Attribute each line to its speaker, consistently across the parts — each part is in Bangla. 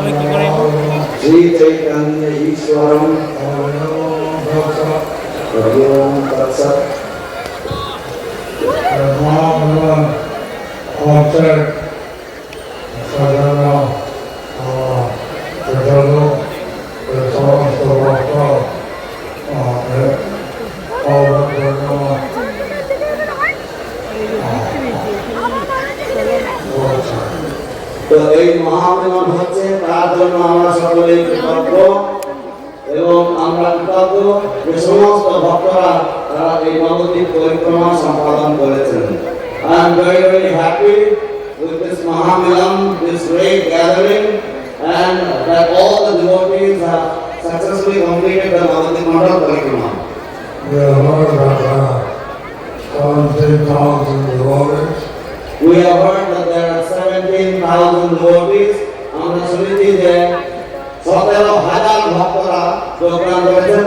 Speaker 1: श्री चैतन्य ईश्वरम ओम तत्सत् তো এই মহামিলন হচ্ছে তার জন্য আমরা সকলে কৃতজ্ঞ এবং আমরা কৃতজ্ঞ যে সমস্ত ভক্তরা তারা এই নবদ্বীপ পরিক্রমা সম্পাদন করেছেন। I am very very happy with this Mahamilan, this great gathering, and that all the devotees have successfully completed the Navadvip Mandal Parikrama.
Speaker 2: We have heard about 17,000 devotees.
Speaker 1: We have heard that there are 17,000 devotees. আমরা শুনেছি যে 17,000 ভক্তরা যোগদান করেছেন।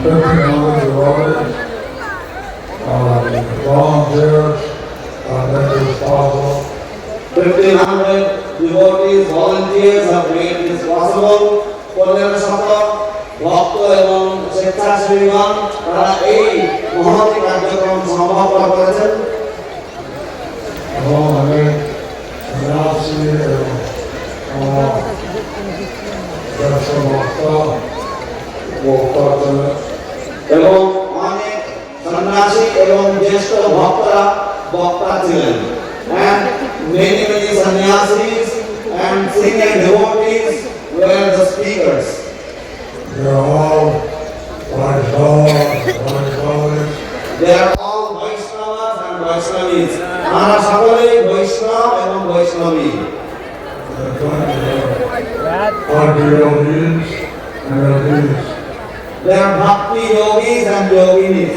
Speaker 2: 1,500 devotees, volunteers, made this possible.
Speaker 1: 1,500 devotees, volunteers have made this possible. 15,000 ভক্ত এবং স্বেচ্ছাসেবীগণ তারা এই মহৎ কার্যক্রম সম্ভব করেছেন।
Speaker 2: এবং অনেক সন্ন্যাসী এবং
Speaker 1: এবং অনেক সন্ন্যাসী এবং জ্যেষ্ঠ ভক্তরা বক্তা ছিলেন। And many sannyasis and senior devotees were the speakers.
Speaker 2: They are all Vaishnavas.
Speaker 1: They are all Vaishnavas and Vaishnavis. আমরা সকলেই বৈষ্ণব এবং বৈষ্ণবী। They are bhakti yogis and yoginis.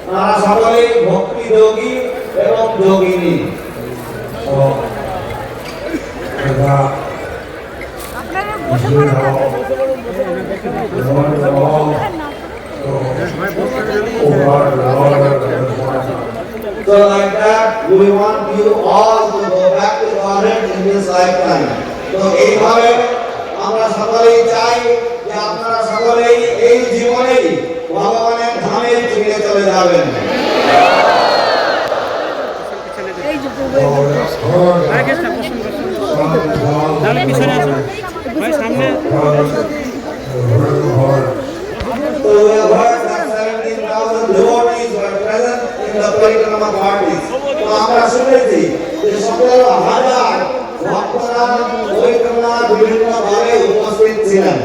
Speaker 1: আমরা সকলেই ভক্তি যোগী এবং যোগিনী। So like that, we want you all to go back to Godhead in this lifetime. So এইভাবে আমরা সকলেই চাই যে আপনারা সকলেই এই জীবনেই ভগবানের ধামে ফিরে চলে যাবেন। So we have heard that 17,000 devotees were present in the Parikrama parties. তো আমরা শুনেছি যে 17,000 ভক্তরা পরিক্রমা বিভিন্ন ভাবে উপস্থিত ছিলেন।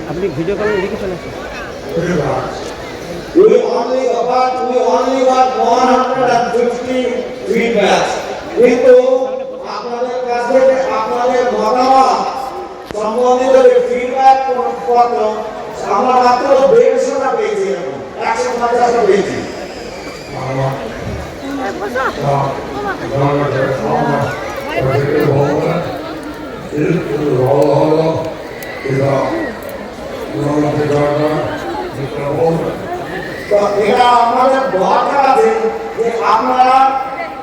Speaker 3: আপনি ভিডিও কলে লিখে চলে আসুন।
Speaker 1: We only got 150 feedbacks. কিন্তু আপনাদের কাছে আপনাদের মতামত সম্বন্ধিত ফিডব্যাক পত্র আমরা মাত্র 150টা পেয়েছি, 150টা পেয়েছি। তো এটা আমাদের দরকার আছে যে আপনারা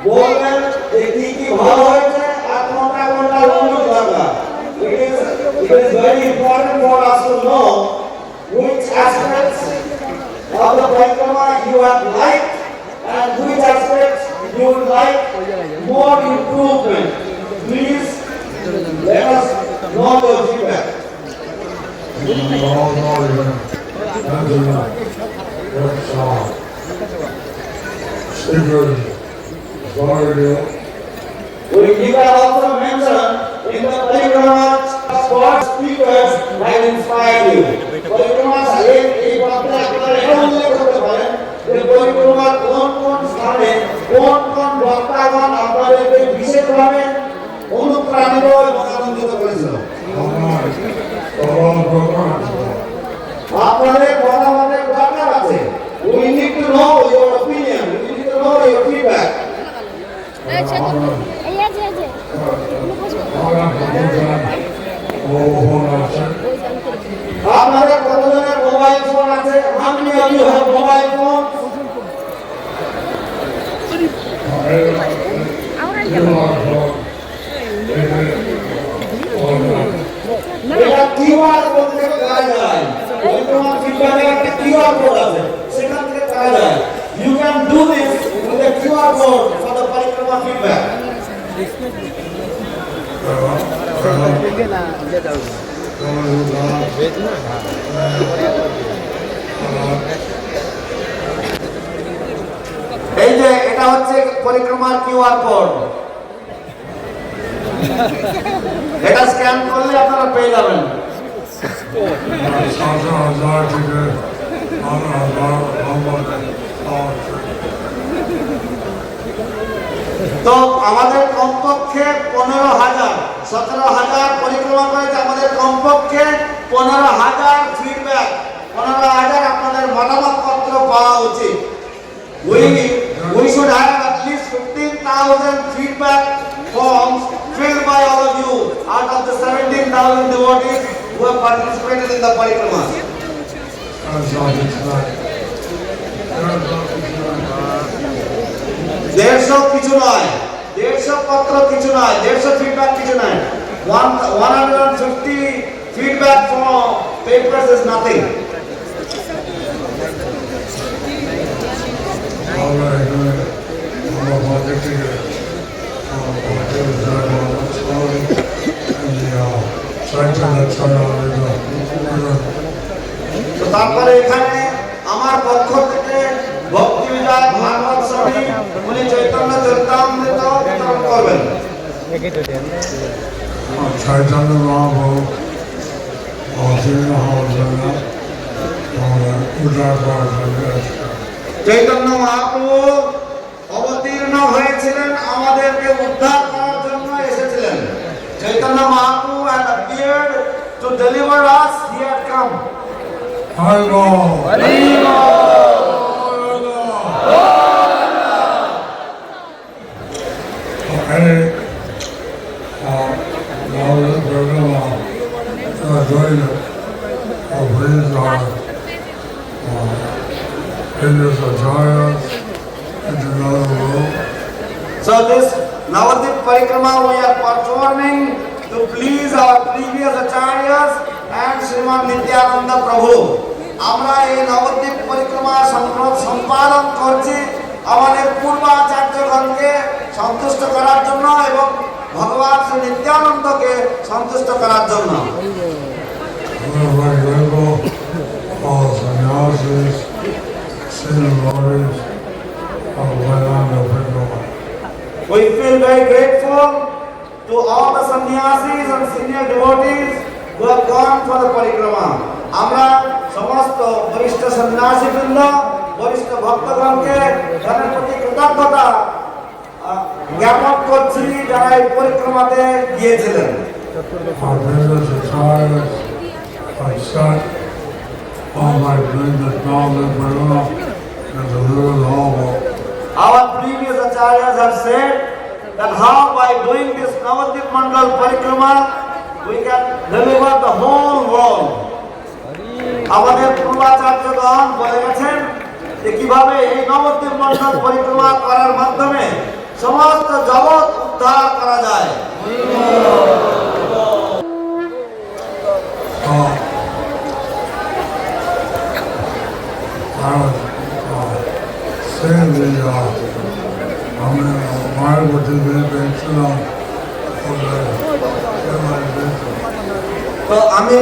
Speaker 1: বলবেন যে কি কি ভালো হয়েছে আর কোনটা কোনটা উন্নত দরকার। It is very important for us to know which aspects of the Parikrama you have liked and which aspects you would like more improvement. Please let us know your feedback. We can also mention in the Parikrama what speakers have inspired you. Parikrama এই পত্রে আপনারা এটা উল্লেখ করতে পারেন যে পরিক্রমার কোন কোন স্থানে কোন কোন বক্তাগণ আপনাদেরকে বিশেষভাবে অনুপ্রাণিত এবং আনন্দিত করেছিল। আপনাদের মতামতের দরকার আছে। We need to know your opinion. We need to know your feedback. আপনাদের কতজনের মোবাইল ফোন আছে? How many of you have mobile phones? এটা কিউআর কোড থেকে করা যায়। পরিক্রমা ফিডব্যাকে একটা কিউআর কোড আছে, সেখান থেকে করা যায়। You can do this with the QR code for the parikrama feedback. এই যে এটা হচ্ছে পরিক্রমার কিউআর কোড, এটা স্ক্যান করলে আপনারা পেয়ে যাবেন। তো আমাদের কমপক্ষে 15,000 17,000 পরিক্রমা করেছে, আমাদের কমপক্ষে 15,000 ফিডব্যাক, 15,000 আপনাদের মতামত পত্র পাওয়া উচিত। We should have at least 15,000 feedback forms filled by all of you out of the 17,000 devotees who have participated in the parikrama. 150 কিছু নয়, 150 পত্র কিছু নয়, 150 ফিডব্যাক কিছু নয়। 150 feedback form papers is nothing. তো তারপরে এখানে আমার পক্ষ থেকে ভক্তি বিজয় ভাগবত স্বামী উনি চৈতন্য চরিতামৃত বিতরণ করবেন।
Speaker 2: চৈতন্য মহাপ্রভু
Speaker 1: চৈতন্য মহাপ্রভু অবতীর্ণ হয়েছিলেন, আমাদেরকে উদ্ধার করার জন্য এসেছিলেন। Chaitanya Mahaprabhu had appeared to deliver us, he had come.
Speaker 2: Hello.
Speaker 1: So this Navadip Parikrama we are performing to please our previous acharyas and Srimad Nityananda Prabhu. আমরা এই নবদ্বীপ পরিক্রমা সম্পাদন করছি আমাদের পূর্বাচার্যগণকে সন্তুষ্ট করার জন্য এবং ভগবান শ্রী নিত্যানন্দকে সন্তুষ্ট করার জন্য। We feel very grateful to all the sannyasis and senior devotees who have gone for the parikrama. আমরা সমস্ত বরিষ্ঠ সন্ন্যাসীবৃন্দ, বরিষ্ঠ ভক্তগণকে তাদের প্রতি কৃতজ্ঞতা জ্ঞাপন করছি যারা এই পরিক্রমাতে গিয়েছিলেন। Our previous acharyas have said that how by doing this Navadip Mandal Parikrama we can deliver the whole world. আমাদের পূর্বাচার্যগণ বলে গেছেন যে কিভাবে এই নবদ্বীপ মণ্ডল পরিক্রমা করার মাধ্যমে সমস্ত জগৎ উদ্ধার করা যায়। তো আমি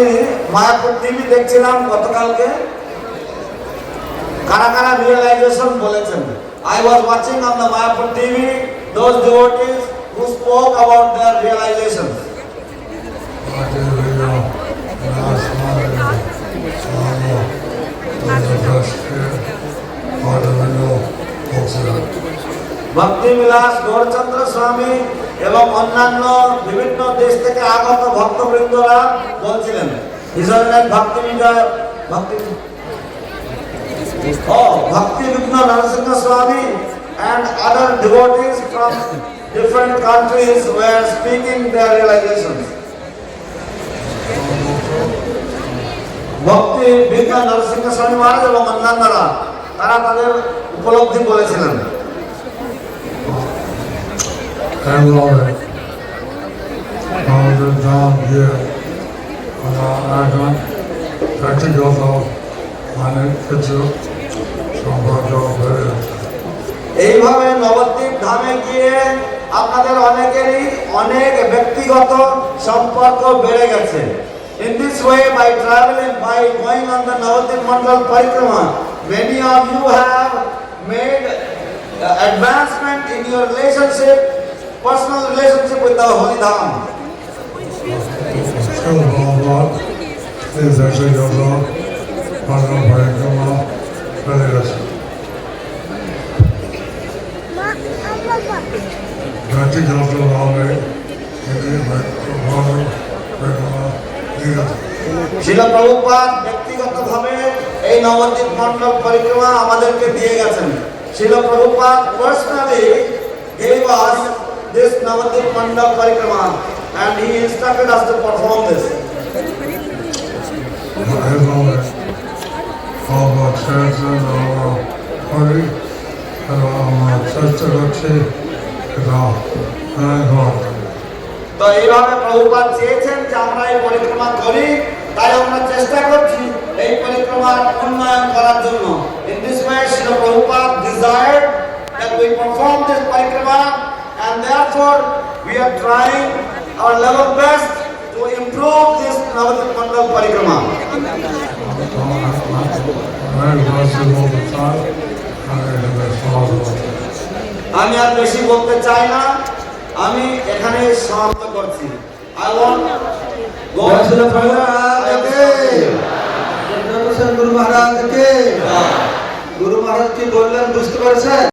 Speaker 1: মায়াপুর টিভি দেখছিলাম গতকালকে, কারা কারা রিয়েলাইজেশন বলেছেন। I was watching on the Mayapur TV those devotees who spoke about their realizations. ভক্তি বিলাস গৌরচন্দ্র স্বামী এবং অন্যান্য বিভিন্ন দেশ থেকে আগত ভক্তবৃন্দরা বলছিলেন। ভক্তি বিজয় Bhakti Vigna Narasimha Swami and other devotees from different countries were speaking their realizations. Bhakti Vigna Narasimha Swami Maharaj এবং রাজনান্দারা তারা তাদের উপলব্ধি বলেছিলেন।
Speaker 2: এইভাবে আমাদের নাম দিয়ে আমরা এখন ব্যক্তিগত অনেক কিছু সম্পর্ক বেড়ে যাচ্ছে।
Speaker 1: এইভাবে নবদ্বীপ ধামে গিয়ে আপনাদের অনেকেরই অনেক ব্যক্তিগত সম্পর্ক বেড়ে গেছে। In this way, by traveling, by going on the Navadvip Mandal Parikrama, many of you have made advancement in your relationship, personal relationship with the Holy Dham.
Speaker 2: Still Bhagavad is ব্যক্তিগত মন্ডল পরিক্রমা বেড়ে গেছে। ব্যক্তিগতভাবে মন্ডল পরিক্রমা নিয়ে গেছে।
Speaker 1: শিলা প্রভুপাদ ব্যক্তিগতভাবে এই নবদ্বীপ মন্ডল পরিক্রমা আমাদেরকে দিয়ে গেছেন। শিলা Prabhupada personally gave us this Navadvip Mandal Parikrama and he instructed us to perform this.
Speaker 2: এইভাবে বাবা ছেড়েছেন আমরা করি এবং আমরা চেষ্টা করছি এটা অনেক ভালো।
Speaker 1: তো এইভাবে প্রভুপাদ চেয়েছেন যে আমরা এই পরিক্রমা করি, তাই আমরা চেষ্টা করছি এই পরিক্রমার উন্নয়ন করার জন্য। In this way, Srila Prabhupada desired that we perform this parikrama and therefore we are trying our level best to improve this Navadvip Mandal Parikrama. আমি আর বেশি বলতে চাই না, আমি এখানে সমাপ্ত করছি। I want
Speaker 3: গুরু মহারাজ কি বললেন বুঝতে পারছেন?